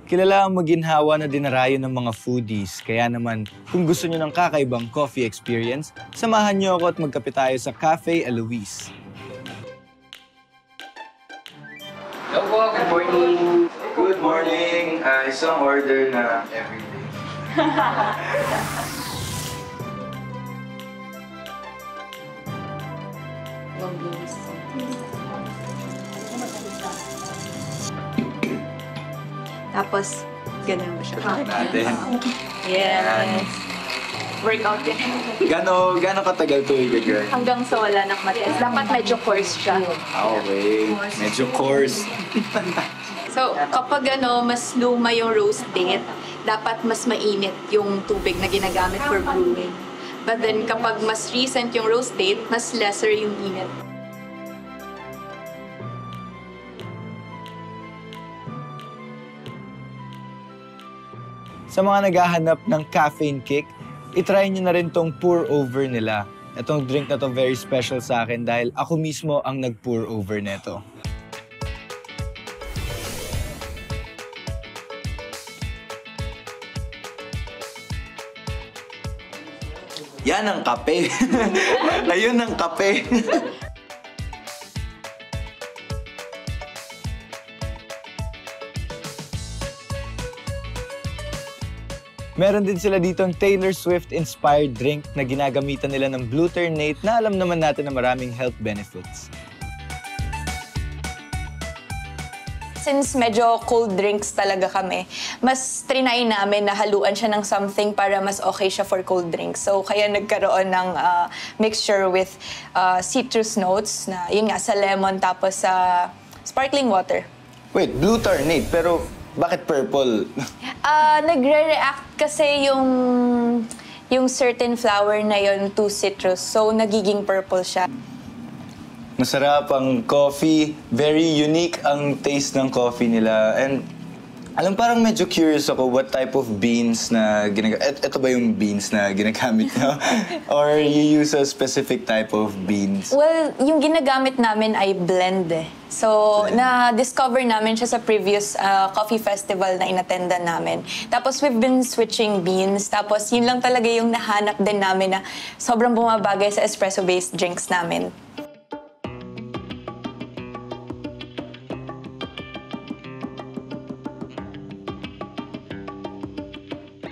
Kilala ang maginhawa na dinarayo ng mga foodies. Kaya naman, kung gusto nyo ng kakaibang coffee experience, samahan nyo ako at magkape tayo sa Cafe Eloise. Hello, good morning. Good morning. Isang order na everything. Tapos, ganun mo siya. Natin. Yes. Workout din. Gano'n katagal ito i-girl? Hanggang sa wala nang matigas. Dapat medyo coarse siya. Okay. Medyo coarse. So, kapag mas luma yung roast date, dapat mas mainit yung tubig na ginagamit for brewing. But then, kapag mas recent yung roast date, mas lesser yung init. Sa mga naghahanap ng caffeine kick, itry nyo na rin tong pour over nila. Itong drink na to very special sa akin dahil ako mismo ang nag-pour over neto. Yan ang kape. Ayun ang kape. Meron din sila ditong Taylor Swift-inspired drink na ginagamitan nila ng glutamate na alam naman natin na maraming health benefits. Since medyo cold drinks talaga kami, mas trinay namin na haluan siya ng something para mas okay siya for cold drinks. So, kaya nagkaroon ng mixture with citrus notes na yun nga, sa lemon tapos sa sparkling water. Wait, glutamate, pero bakit purple? Nagre-react kasi yung certain flower na yun to citrus. So, nagiging purple siya. Masarap ang coffee. Very unique ang taste ng coffee nila. And parang medyo curious ako what type of beans na ginagamit. Ito ba yung beans na ginagamit nyo? Or you use a specific type of beans? Well, yung ginagamit namin ay blend eh. So, na-discover namin siya sa previous coffee festival na inattendan namin. Tapos, we've been switching beans. Tapos, yun lang talaga yung nahanap din namin na sobrang bumabagay sa espresso-based drinks namin.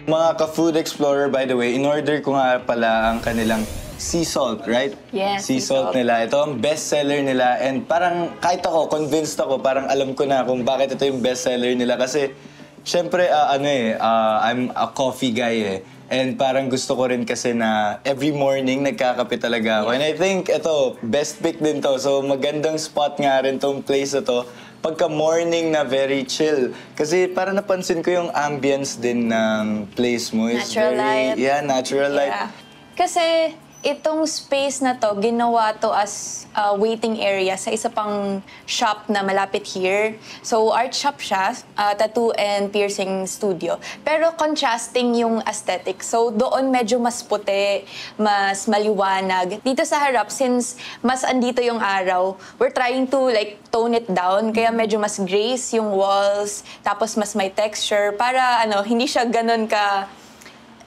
Mga ka-food explorer, by the way, in-order ko nga pala ang kanilang sea salt, right? Yes, sea salt nila. Ito ang best-seller nila. And parang kahit ako, convinced ako, parang alam ko na kung bakit ito yung best-seller nila. Kasi, syempre, I'm a coffee guy eh. And parang gusto ko rin kasi na every morning nagkakape talaga ako. And I think ito, best pick din to. So magandang spot nga rin tong place na to. Pagka morning na very chill. Kasi parang napansin ko yung ambience din ng place mo. It's natural light. Yeah, natural light. Kasi itong space na to, ginawa to as a waiting area sa isa pang shop na malapit here. So, art shop siya, tattoo and piercing studio. Pero contrasting yung aesthetic. So, doon medyo mas puti, mas maliwanag. Dito sa harap, since mas andito yung araw, we're trying to like tone it down. Kaya medyo mas grace yung walls, tapos mas may texture para hindi siya ganun ka...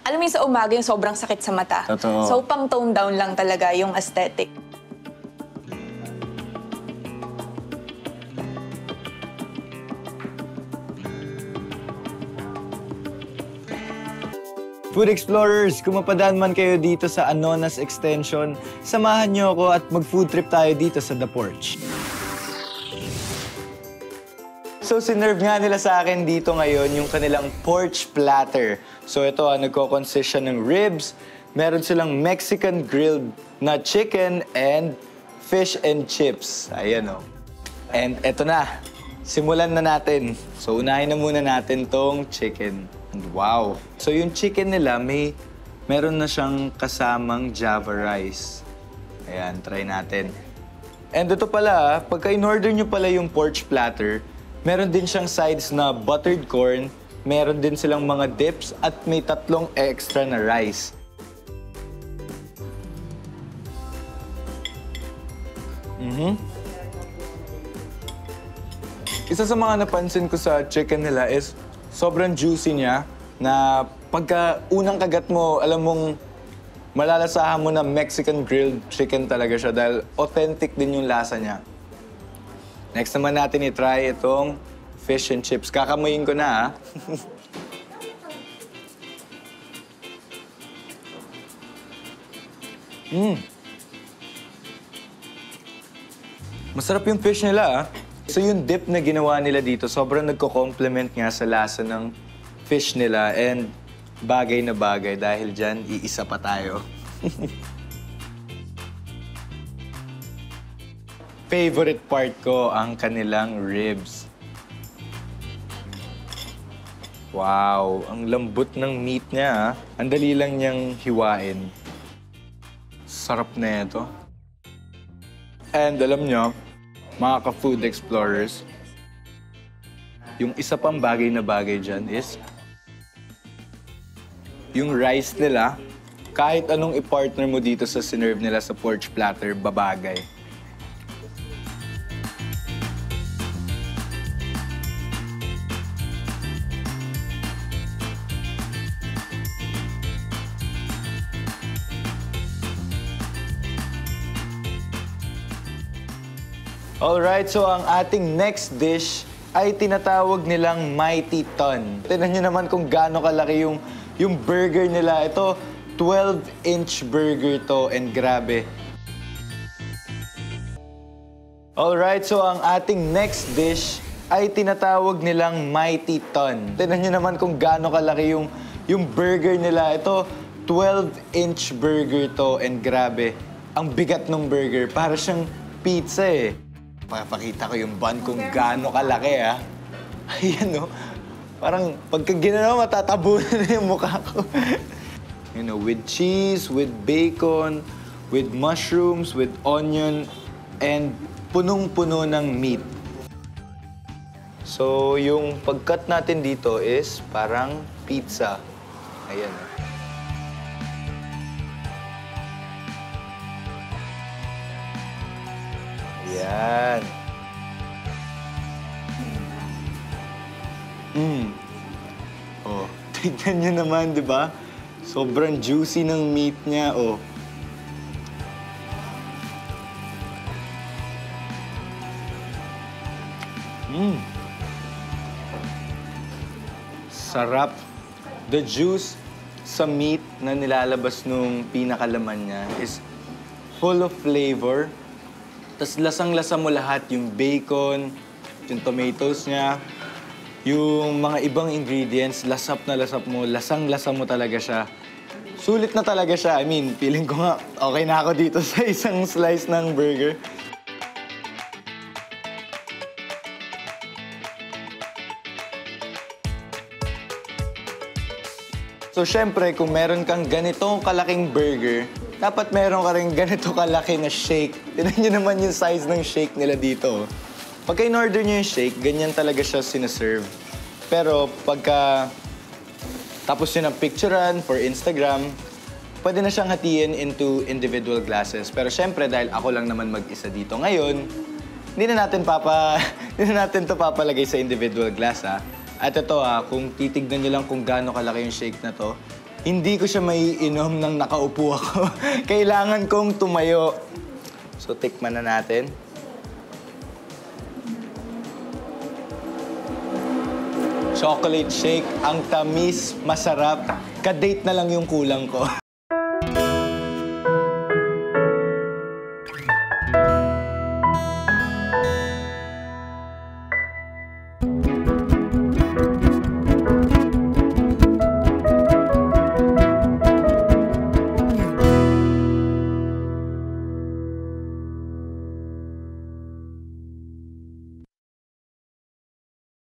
Alam mo yung sa umaga yung sobrang sakit sa mata. Totoo. So, pang tone down lang talaga yung aesthetic. Food Explorers, kung mapadaan man kayo dito sa Anonas Extension, samahan niyo ako at mag-food trip tayo dito sa The Porch. So, sinerve nga nila sa akin dito ngayon yung kanilang porch platter. So, ito, nagko-consist siya ng ribs. Meron silang Mexican grilled na chicken and fish and chips. Ayan, oh. And eto na. Simulan na natin. So, unahin na muna natin tong chicken. And wow! So, yung chicken nila, meron na siyang kasamang Java rice. Ayan, try natin. And ito pala, pagka in-order nyo pala yung porch platter, meron din siyang sides na buttered corn, meron din silang mga dips, at may 3 extra na rice. Isa sa mga napansin ko sa chicken nila is sobrang juicy niya na pagka unang kagat mo, alam mong malalasahan mo na Mexican grilled chicken talaga siya dahil authentic din yung lasa niya. Next naman natin i-try itong fish and chips. Kakamuyin ko na, ha? Masarap yung fish nila, ha? So yung dip na ginawa nila dito, sobrang nagko-complement nga sa lasa ng fish nila and bagay na bagay dahil dyan, iisa pa tayo. Favorite part ko ang kanilang ribs. Wow, ang lambot ng meat niya, ha? Ang dali lang niyang hiwain. Sarap na ito. And alam niyo, mga ka-food explorers, yung isa pang bagay na bagay dyan is yung rice nila, kahit anong i-partner mo dito sa sinerve nila sa porch platter, babagay. Alright, so ang ating next dish ay tinatawag nilang Mighty Ton. Tignan nyo naman kung gaano kalaki yung burger nila. Ito, 12-inch burger to and grabe. Alright, so ang ating next dish ay tinatawag nilang Mighty Ton. Tignan nyo naman kung gaano kalaki yung burger nila. Ito, 12-inch burger to and grabe. Ang bigat ng burger, para siyang pizza eh. Papakita ko yung bun kung gaano kalaki, ha? Ayan, no? Parang pagka ginano, matatabunan na yung mukha ko. You know, with cheese, with bacon, with mushrooms, with onion, and punong-puno ng meat. So, yung pag-cut natin dito is parang pizza. Ayan, no? Yan. Oh, tignan nyo naman, di ba? Sobrang juicy ng meat niya, oh. Sarap. The juice sa meat na nilalabas nung pinakalaman niya is full of flavor. Tapos lasang-lasa mo lahat, yung bacon, yung tomatoes niya, yung mga ibang ingredients, lasap na lasap mo, lasang-lasa mo talaga siya. Sulit na talaga siya. I mean, feeling ko nga okay na ako dito sa isang slice ng burger. So, syempre, kung meron kang ganitong kalaking burger, dapat meron ka rin ganito kalaki na shake. Tignan nyo naman yung size ng shake nila dito. Pagka in-order nyo yung shake, ganyan talaga siya sinaserve. Pero pagka tapos nyo ng picturean for Instagram, pwede na siyang hatiin into individual glasses. Pero syempre, dahil ako lang naman mag-isa dito ngayon, hindi na natin to papalagay sa individual glass, ha? At ito, kung titignan nyo lang kung gaano kalaki yung shake na to, hindi ko siya maiinom nang nakaupo ako. Kailangan kong tumayo. So, tikman na natin. Chocolate shake, ang tamis, masarap. Ka-date na lang yung kulang ko.